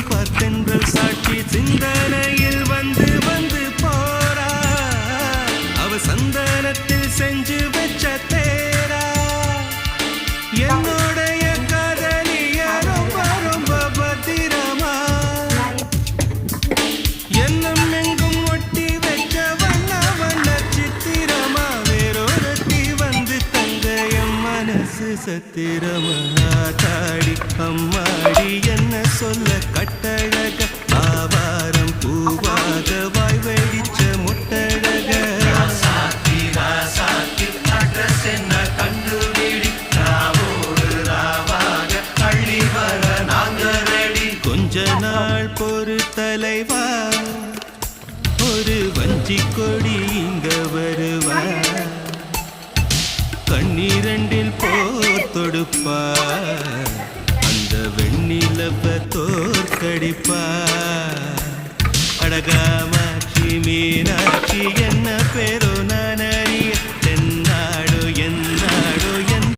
பார்த்தென்றல் சாட்சி சிந்தனையில் வந்து வந்து போறா அவ சந்தனத்தில் செஞ்சு வச்ச தேரா என்னுடைய காதலிய ரொம்ப ரொம்ப பத்திரமா எண்ணம் எங்கும் ஒட்டி வச்ச வண்ண வண்ண சித்திரமா வேறொருத்தி வந்து தங்க என் மனசு சத்திரமா தாடி அம்மாடி என்ன சொல்ல கட்டழக ஆவாரம் பூவாக வாய் வெடிச்ச முட்டழக அட்ரஸ் என்ன கண்டுபிடி ராவோடு ராவாக அள்ளி வர நாங்க ரெடி கொஞ்ச நாள் பொறு தலைவா ஒரு வஞ்சி கொடி இங்க வருவா கண்ணீரண்டில் போர் தொடுப்பா அந்த வெண்ணிலவ தோற்கடிப்பா அழகாமாட்சி மீனாட்சி என்ன பேர்